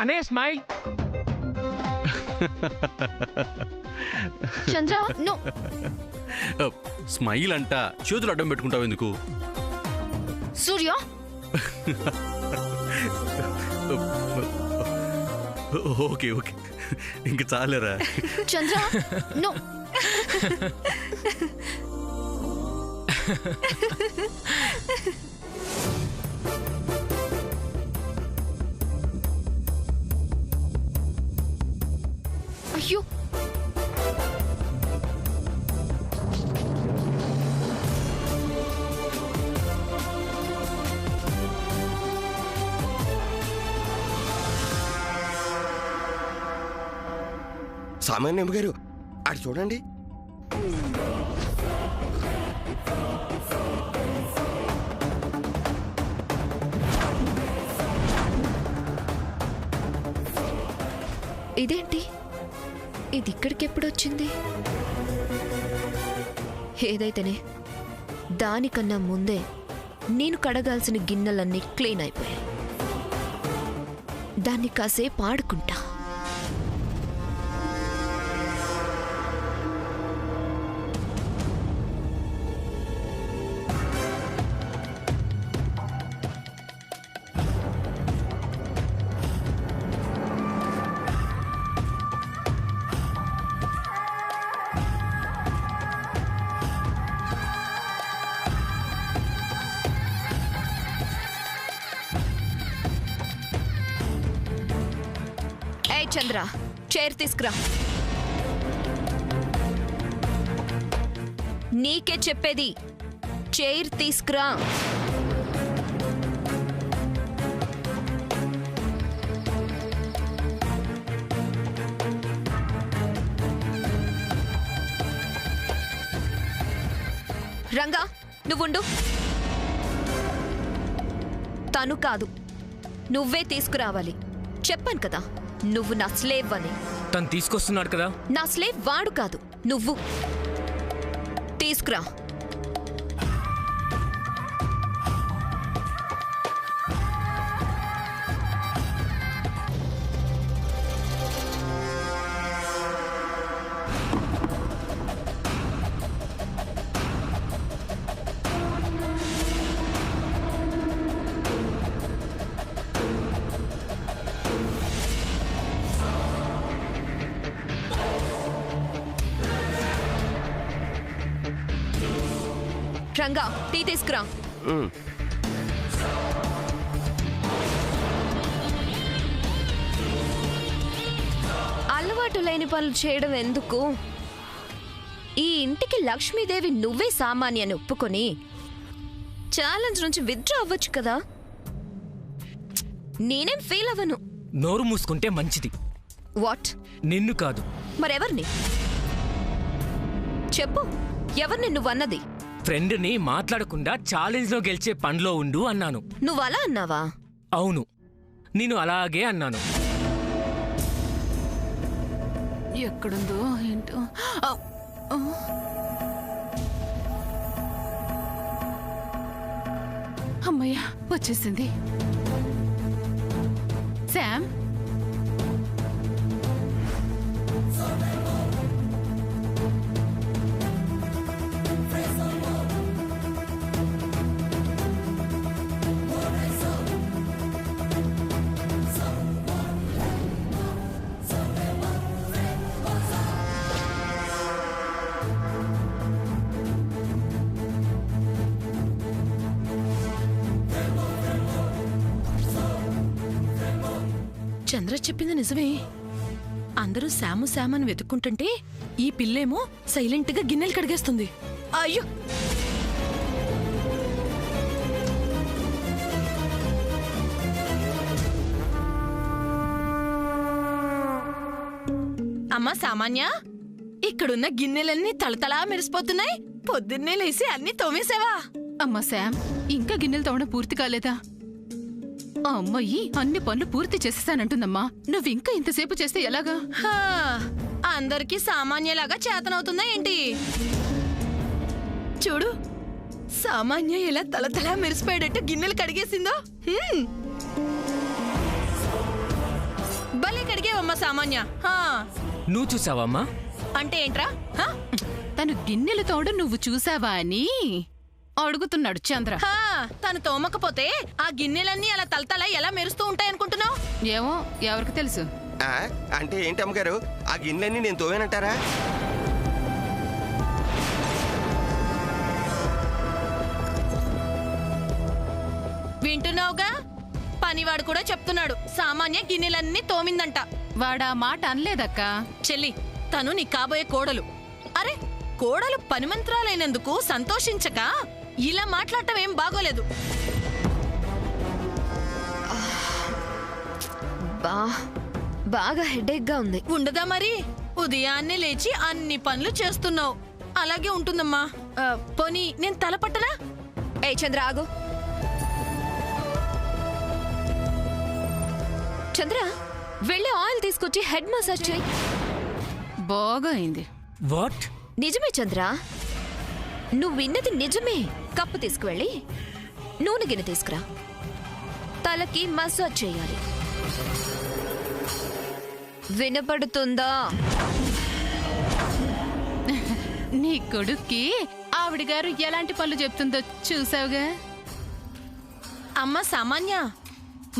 అనే స్మైల్. చంద్ర no. Smile అంట, చేతులు అడ్డం పెట్టుకుంటావు ఎందుకు? సూర్య ఓకే ఓకే, ఇంక చాలేరా. చంద్ర నో. అయ్యో సామాన్యం గారు అటు చూడండి. ఇదేంటి, ఇది ఇక్కడికి ఎప్పుడొచ్చింది? ఏదైతేనే దానికన్నా ముందే నేను కడగాల్సిన గిన్నెలన్నీ క్లీన్ అయిపోయాయి. దాన్ని కాసేపు ఆడుకుంటా. చంద్ర, చైర్ తీసుకురా. నీకే చెప్పేది, చైర్ తీసుకురా. రంగా నువ్వుండు. తను కాదు, నువ్వే తీసుకురావాలి. చెప్పాను కదా నువ్వు నా స్లేవ్ అని. తను తీసుకొస్తున్నాడు కదా. నా స్లేవ్ వాడు కాదు, నువ్వు. తీసుకురా. రంగా టీ తీసుకురా. అలవాటు లేని పనులు చేయడం ఎందుకు? ఈ ఇంటికి లక్ష్మీదేవి నువ్వే సామాన్యాన్ని ఒప్పుకొని ఛాలెంజ్ నుంచి విత్డ్రా అవ్వచ్చు కదా. నేనేం ఫీల్ అవ్వను. నోరు మూసుకుంటే మంచిది. వాట్? నిన్ను కాదు. మరెవర్ని చెప్పు. ఎవరిని నువ్వన్నది? ఫ్రెండ్ని మాట్లాడకుండా ఛాలెంజ్ లో గెలిచే పనిలో ఉండు అన్నాను. నువ్వు అలా అన్నావా? అవును, నేను అలాగే అన్నాను. ఎక్కడుందో ఏంటో. అమ్మయ్య వచ్చేసింది. శామ్, చంద్ర చెప్పింది నిజమే. అందరూ శాము శామ్ అని వెతుక్కుంటుంటే ఈ పిల్లేమో సైలెంట్ గా గిన్నెలు కడిగేస్తుంది. అయ్యో, అమ్మా సామాన్య, ఇక్కడున్న గిన్నెలన్నీ తలతలా మెరిసిపోతున్నాయి. పొద్దున్నే లేసి అన్ని తోమేసావా? అమ్మా శామ్, ఇంకా గిన్నెలు తోమడం పూర్తి కాలేదా? ఆ అమ్మాయి అన్ని పనులు పూర్తి చేసేసానంటుందమ్మా. నువ్వింకా ఇంతసేపు చేస్తే ఎలాగా? అందరికీ సామాన్యలాగా చేతనవుతుందా ఏంటి? చూడు, సామాన్య ఎలా తలతలా మెరిసిపోయేటట్టు గిన్నెలు కడిగేసిందో. చూడలేవమ్మా సామాన్య. హా, నువ్వు చూసావమ్మా? అంటే ఏంట్రా? హా? తను గిన్నెలు తోడు నువ్వు చూసావా అని అడుగుతున్నాడు చంద్ర. హా, తను తోమకపోతే ఆ గిన్నెలన్నీ అలా తలతల ఎలా మెరుస్తూ ఉంటాయనుకుంటున్నావు? ఏమో ఎవరికి తెలుసు. ఆ, అంటే ఏంటి అమ్మగారు, ఆ గిన్నెలన్నీ నేను తోవేనంటారా? వింటున్నావుగా, పనివాడు కూడా చెప్తున్నాడు సామాన్య గిన్నెలన్నీ తోమిందంట. వాడా మాట అనలేదక్క. చెల్లి, తను నీ కాబోయే కోడలు. అరే, కోడలు పనిమంత్రాలైనందుకు సంతోషించక ఇలా మాట్లాడటం ఏం బాగోలేదు. బాగా హెడేక్ గా ఉంది. ఉండదా మరి? ఉదయాన్నే లేచి అన్ని పనులు చేస్తున్నావు. అలాగే ఉంటుందమ్మా. పోనీ నేను తలపట్టనా? ఏ చంద్ర ఆగు. చంద్ర, వెళ్ళి ఆయిల్ తీసుకొచ్చి హెడ్ మసాజ్ చేయి. బాగా అయింది. వాట్? నిజమే చంద్ర, నువ్వు విన్నది నిజమే. కప్పు తీసుకువెళ్ళి నూనె గిన్నె తీసుకురా. తలకి మసాజ్ చేయాలి. వినపడుతుందా? నీ కొడుక్కి ఆవిడ గారు ఎలాంటి పనులు చెప్తుందో చూసావుగా. అమ్మ సామాన్య,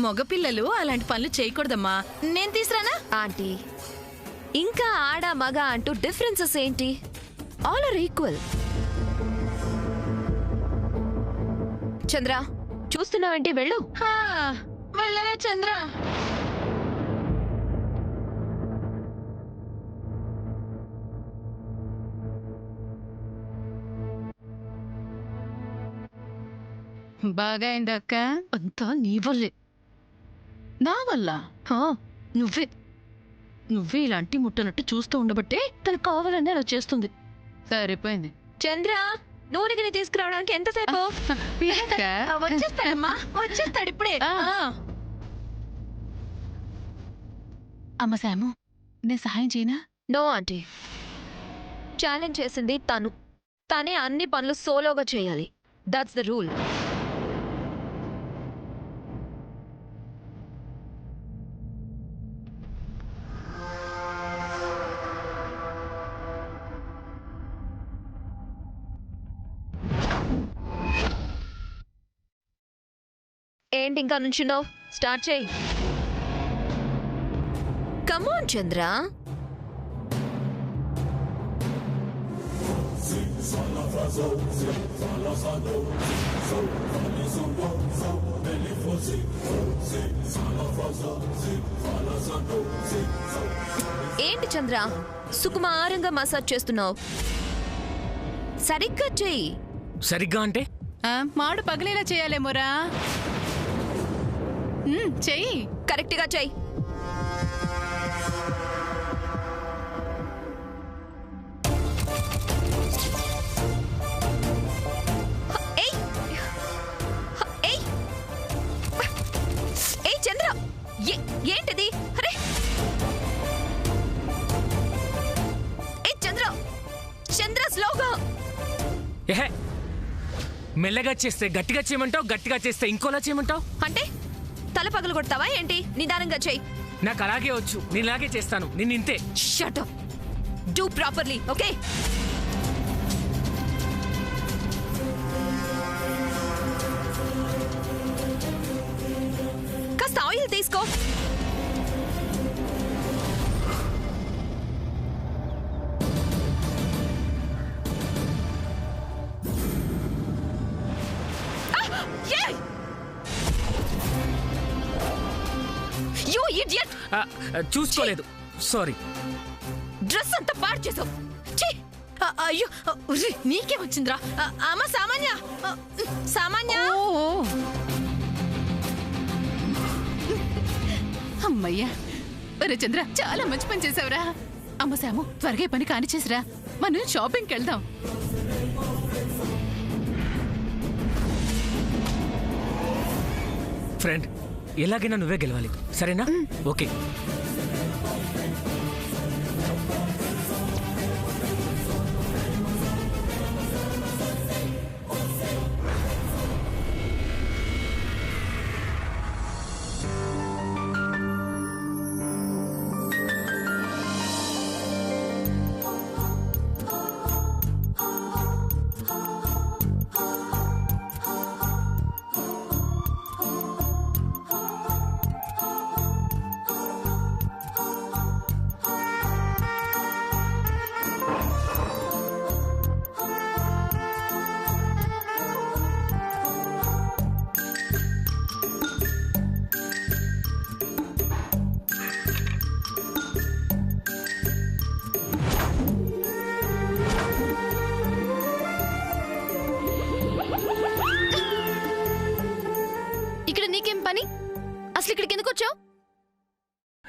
మగపిల్లలు అలాంటి పనులు చేయకూడదమ్మా. నేను తీసురానా? ఆంటీ, ఇంకా ఆడ మగ అంటూ డిఫరెన్సెస్ ఏంటి? All are equal. చంద్ర, చూస్తున్నావేంటి? వెళ్ళు. వెళ్ళలే చంద్ర. బాగా అయిందక్క. అంతా నీ వల్లే. నా వల్ల? నువ్వే ఇలాంటి ముట్టనట్టు చూస్తూ ఉండబట్టే తను కావాలని అలా చేస్తుంది. సరిపోయింది. చంద్ర, నూనె గిన్నె తీసుకురావడానికి ఎంతసేపు? వచ్చేస్తాడమ్మా, వచ్చేస్తాడు ఇప్పుడే. అమ్మ శాము, నేను సహాయం చేయనా? నో ఆంటీ, ఛాలెంజ్ చేసింది తను. తనే అన్ని పనులు సోలోగా చేయాలి. That's the rule. ఏంటి ఇంకా నుంచున్నావు? స్టార్ట్ చేయి. కమాన్ చంద్ర. ఏంటి చంద్ర, సుకుమారంగా మసాజ్ చేస్తున్నావు? సరిగ్గా చెయ్యి. సరిగ్గా అంటే? మాడు పగిలేలా చేయాలేమోరా. చెయ్యి. కరెక్ట్ గా చెయ్యి. చంద్ర, ఏంటిది? అరే చంద్ర, చంద్ర స్లోగా. ఏహే, మెల్లగా చేస్తే గట్టిగా చేయమంటావు, గట్టిగా చేస్తే ఇంకోలా చేయమంటావు. అంటే తల పగలు కొడతావా ఏంటి? నిదానంగా చెయ్యి. నాకు అలాగే వచ్చు, నేను ఇలాగే చేస్తాను. నిన్ను ఇంతే. Shut up. Do properly, okay? కాస్త ఆయిల్ తీసుకో. చూసుకోలేదు, సారీ. డ్రెస్ అంతా పాడు చేసావు. అయ్యో, నీకే వచ్చిందిరా. అమ్మ సామాన్య, సామాన్య. అమ్మయ్యా. ఒరే చంద్ర, చాలా మంచి పని చేసావురా. అమ్మ శాము, త్వరగా పని కాని చేసిరా. మనం షాపింగ్కి వెళ్దాం. ఫ్రెండ్, ఎలాగైనా నువ్వే గెలవాలి, సరేనా? ఓకే.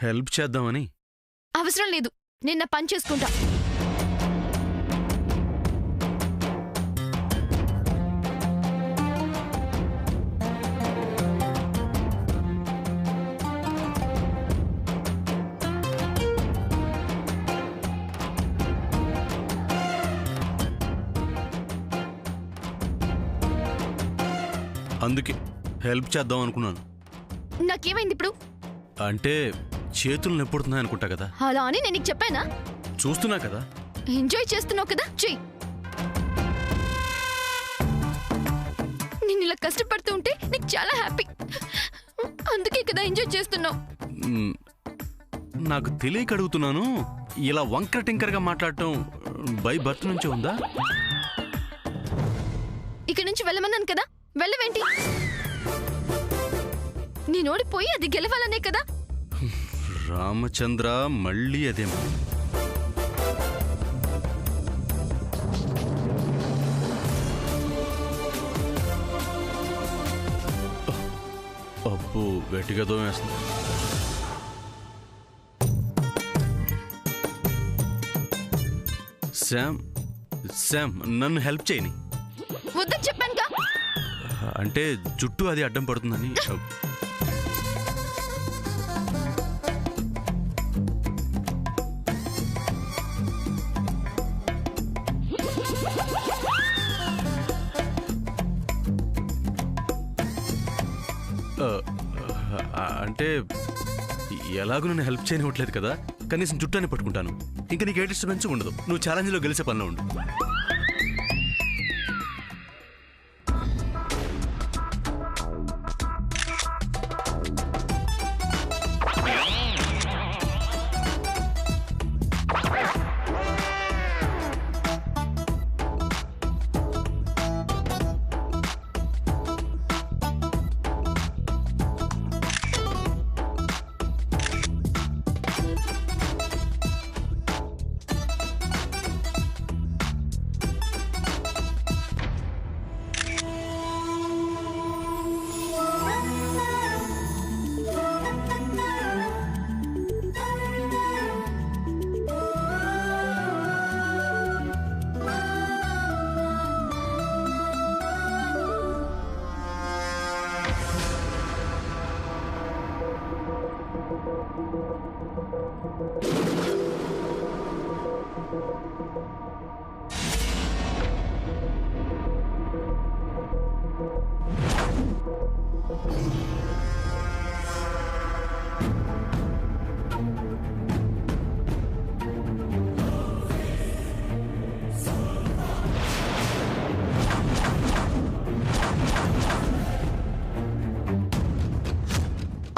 హెల్ప్ చేద్దామని. అవసరం లేదు, నిన్న పని చేసుకుంటా. అందుకే హెల్ప్ చేద్దాం అనుకున్నాను. నాకేమైంది ఇప్పుడు? అంటే చేతులు నొప్పుడుతున్నాయి అనుకుంటా కదా. అలా అని నేను నీకు చెప్పానా? చూస్తున్నా కదా. ఎంజాయ్ చేస్తున్నావు కదా, చెయ్యి. నేను ఇలా కష్టపడుతూ ఉంటే నీకు చాలా హ్యాపీ, అందుకే కదా ఎంజాయ్ చేస్తున్నావు. నాకు తెలియక అడుగుతున్నాను. ఇలా వంకర టింకర్గా మాట్లాడటం బై బర్త్ నుంచే ఉందా? ఇక్కడి నుంచి వెళ్ళమన్నాను కదా, వెళ్ళవేంటి? నేను ఓడిపోయి అది గెలవాలనే కదా. రామచంద్ర మళ్ళీ అదేమో. అబ్బో గట్టిగా దోమేస్తుంది. శామ్ నన్ను హెల్ప్ చేయని. వద్దని చెప్పానుగా. అంటే జుట్టు అది అడ్డం పడుతుందని. అంటే ఎలాగో నన్ను హెల్ప్ చేయనివ్వట్లేదు కదా, కనీసం జుట్టాన్ని పట్టుకుంటాను. ఇంకా నీకు ఏ డిస్టర్బెన్స్ ఉండదు. నువ్వు ఛాలెంజ్లో గెలిచే పనిలో ఉండు.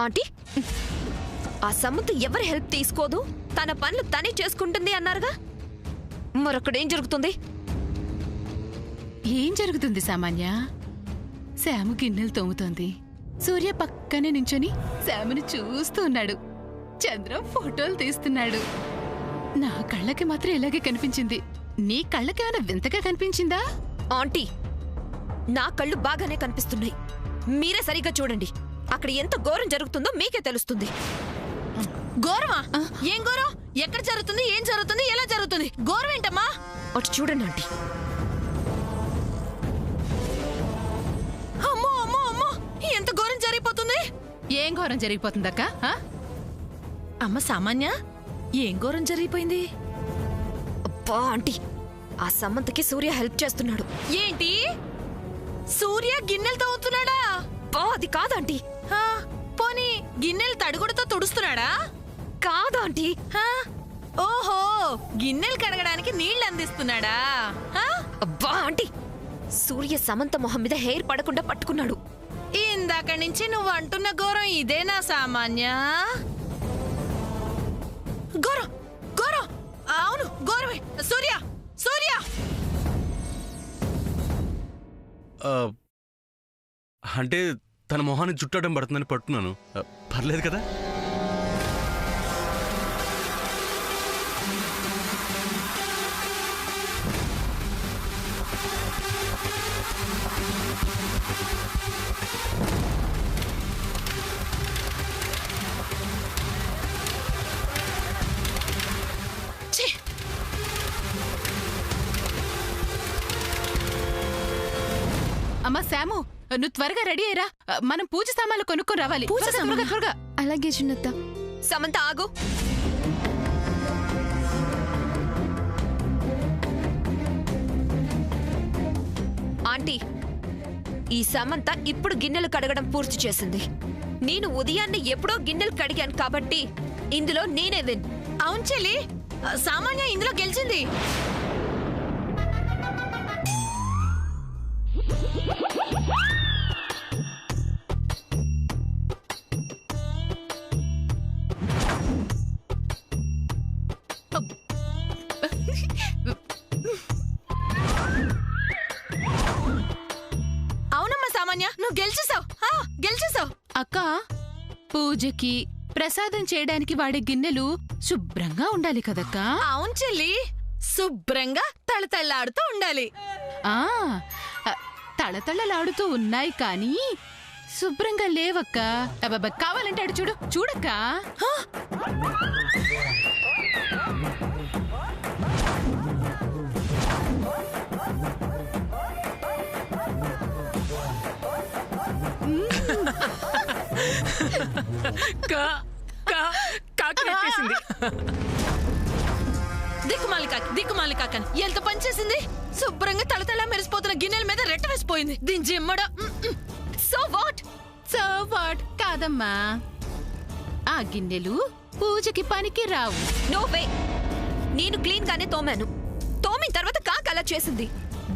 ఆంటీ, ఆ సమ్మత్ ఎవరి హెల్ప్ తీసుకోదు, తన పనులు తనే చేసుకుంటుంది అన్నారుగా. మరొక్కడేం జరుగుతుంది? ఏం జరుగుతుంది సామాన్య? శాము గిన్నెలు తోముతోంది. సూర్య పక్కనే నించొని శాముని చూస్తూ ఉన్నాడు. చంద్ర ఫోటోలు తీస్తున్నాడు. నా కళ్ళకి మాత్రం ఇలాగే కనిపించింది. నీ కళ్ళకేమైనా వింతగా కనిపించిందా? ఆంటీ, నా కళ్ళు బాగానే కనిపిస్తున్నాయి. మీరే సరిగ్గా చూడండి. అక్కడ ఎంత ఘోరం జరుగుతుందో మీకే తెలుస్తుంది. ఘోరమా? ఏం ఘోరం? ఎక్కడ జరుగుతుంది? ఏం జరుగుతుంది? ఎలా జరుగుతుంది? ఘోరం ఏంటమ్మా? అటు చూడండి ఆంటీ. అమ్మో అమ్మో అమ్మో, ఎంత ఘోరం జరిగిపోతుంది! ఏం ఘోరం జరిగిపోతుందక్క? అమ్మ సామాన్య, ఏం ఘోరం జరిగిపోయింది? అబ్బా ఆంటీ, ఆ సమంతకి సూర్య హెల్ప్ చేస్తున్నాడు. ఏంటి? సూర్య గిన్నెలు తవ్వుతున్నాడా? అది కాదంటీ. పోనీ గిన్నెలు తడుగుడుతో తుడుస్తున్నాడా? కాదంటీ. ఓహో, గిన్నెలు కడగడానికి నీళ్లు అందిస్తున్నాడా? అబ్బా ఆంటీ, సూర్య సమంత మొహం మీద హెయిర్ పడకుండా పట్టుకున్నాడు. ఇందాక నుంచి నువ్వు అంటున్న ఘోరం ఇదేనా సామాన్య? ఘోరం ఘోరం, అవును ఘోరమే. సూర్య సూర్య, అంటే తన మొహాన్ని జుట్టడం పడుతుందని పట్టున్నాను. పర్లేదు కదా? అమ్మా శాము, నువ్వు త్వరగా రెడీ అయ్యరా. మనం పూజ సామాన్లు కొనుక్కొని రావాలి. త్వరగా త్వరగా. అలాగే చిన్నత్త. సమంత ఆగు. ఆంటీ, ఈ సమంత ఇప్పుడు గిన్నెలు కడగడం పూర్తి చేసింది. నేను ఉదయాన్నే ఎప్పుడో గిన్నెలు కడిగాను కాబట్టి ఇందులో నేనే విన్. అవును చెల్లి, సామాన్య ఇందులో గెలిచింది. అవునమ్మా సామాన్య, నువ్వు గెలిచేసావు. అక్క, పూజకి ప్రసాదం చేయడానికి వాడే గిన్నెలు శుభ్రంగా ఉండాలి కదక్కా. అవును చెల్లి, శుభ్రంగా తళతళ్ళాడుతూ ఉండాలి. ఆ తళతళలాడుతూ ఉన్నాయి కానీ శుభ్రంగా లేవక్క. కావాలంటే అడు చూడక్కా. కాకి పెట్టేసింది. దిక్కుమాలి కాకని ఎంత పనిచేసింది. శుభ్రంగా తలతలా మెరిసిపోతున్న గిన్నెల మీద రెట్ట వేసిపోయింది. దీని జిమ్మడ. సో వాట్ కాదమ్మా, ఆ గిన్నెలు పూజకి పనికి రావు. No way. నేను క్లీన్ గానే తోమాను. తోమిన తర్వాత కాకి అలా చేసింది.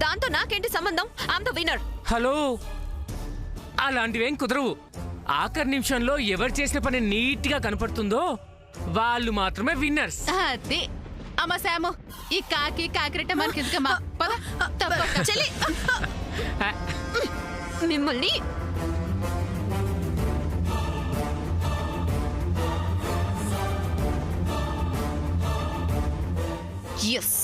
దాంతో నాకేంటి సంబంధం? I'm the winner. హలో, అలాంటివేం కుదరవు. ఆఖరి నిమిషంలో ఎవరు చేసిన పని నీట్ గా కనపడుతుందో వాళ్ళు మాత్రమే విన్నర్స్. అదే అమ్మా శాము, ఈ కాకిరెట్ట మనకి ఎందుకమ్మా? పద తప్పక్క. చెల్లి, మిమ్మల్ని ఎస్.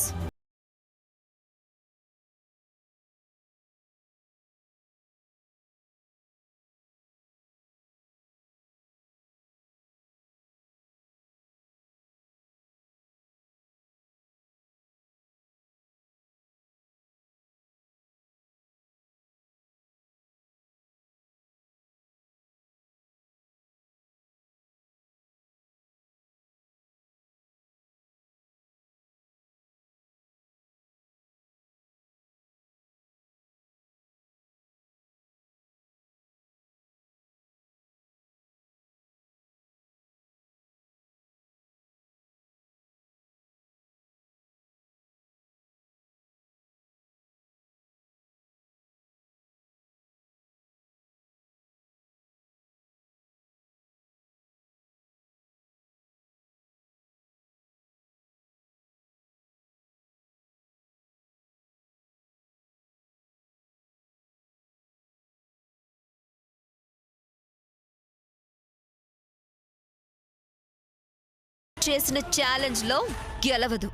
చేసిన ఛాలెంజ్ లో గెలవదు.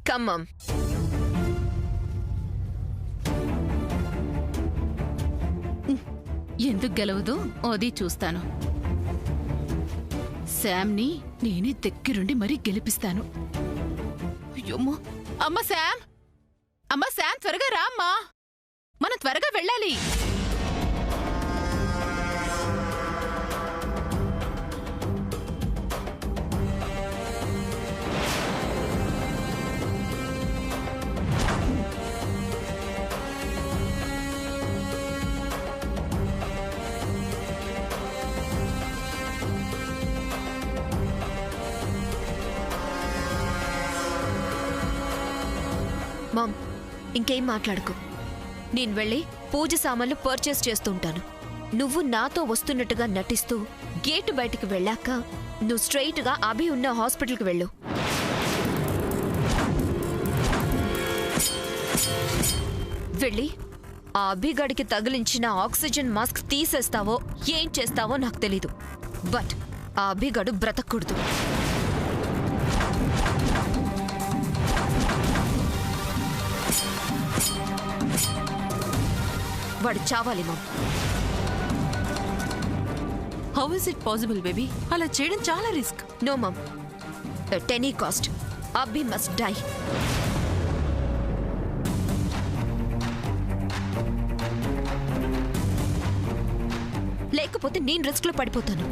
కమ్మం. ఎందుకు గెలవదు అది చూస్తాను. శామ్ని నేనే దగ్గరుండి మరీ గెలిపిస్తాను. అయ్యమ్మో, అమ్మ శామ్ త్వరగా రా అమ్మా, మనం త్వరగా వెళ్ళాలి. మామ్, ఇంకేం మాట్లాడుకో. నేను వెళ్ళి పూజ సామాన్లు పర్చేస్ చేస్తూ ఉంటాను. నువ్వు నాతో వస్తున్నట్టుగా నటిస్తూ గేటు బయటికి వెళ్ళాక నువ్వు స్ట్రెయిట్ గా అభి ఉన్న హాస్పిటల్కి వెళ్ళు. వెళ్ళి ఆ అభిగాడికి తగిలించిన ఆక్సిజన్ మాస్క్ తీసేస్తావో ఏం చేస్తావో నాకు తెలీదు, బట్ ఆ అభిగాడు బ్రతకూడదు. వాడు చావాలి ma'am. How is it possible baby? అలా చేయడం చాలా risk. No ma'am, at any cost Abhi must die. లేకపోతే నేను రిస్క్ లో పడిపోతాను.